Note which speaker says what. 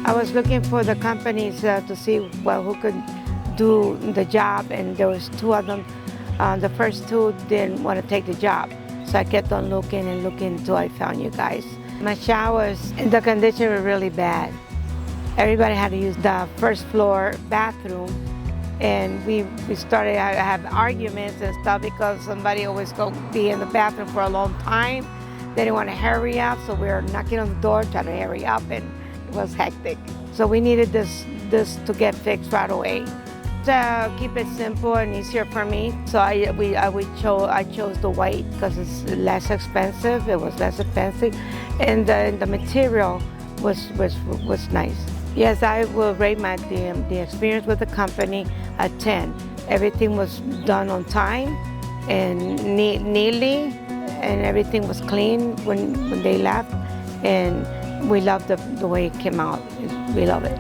Speaker 1: I was looking for the companies to see who could do the job, and there was two of them. The first two didn't want to take the job, so I kept on looking and looking until I found you guys. My showers, the condition were really bad. Everybody had to use the first floor bathroom, and we started to have arguments and stuff because somebody always go be in the bathroom for a long time. They didn't want to hurry up, so we were knocking on the door trying to hurry up, and it was hectic. So we needed this to get fixed right away. To keep it simple and easier for me, so I chose the white because it's less expensive. It was less expensive, and the material was nice. Yes, I will rate the experience with the company a 10. Everything was done on time and neatly, and everything was clean when they left, and we loved the way it came out. We love it.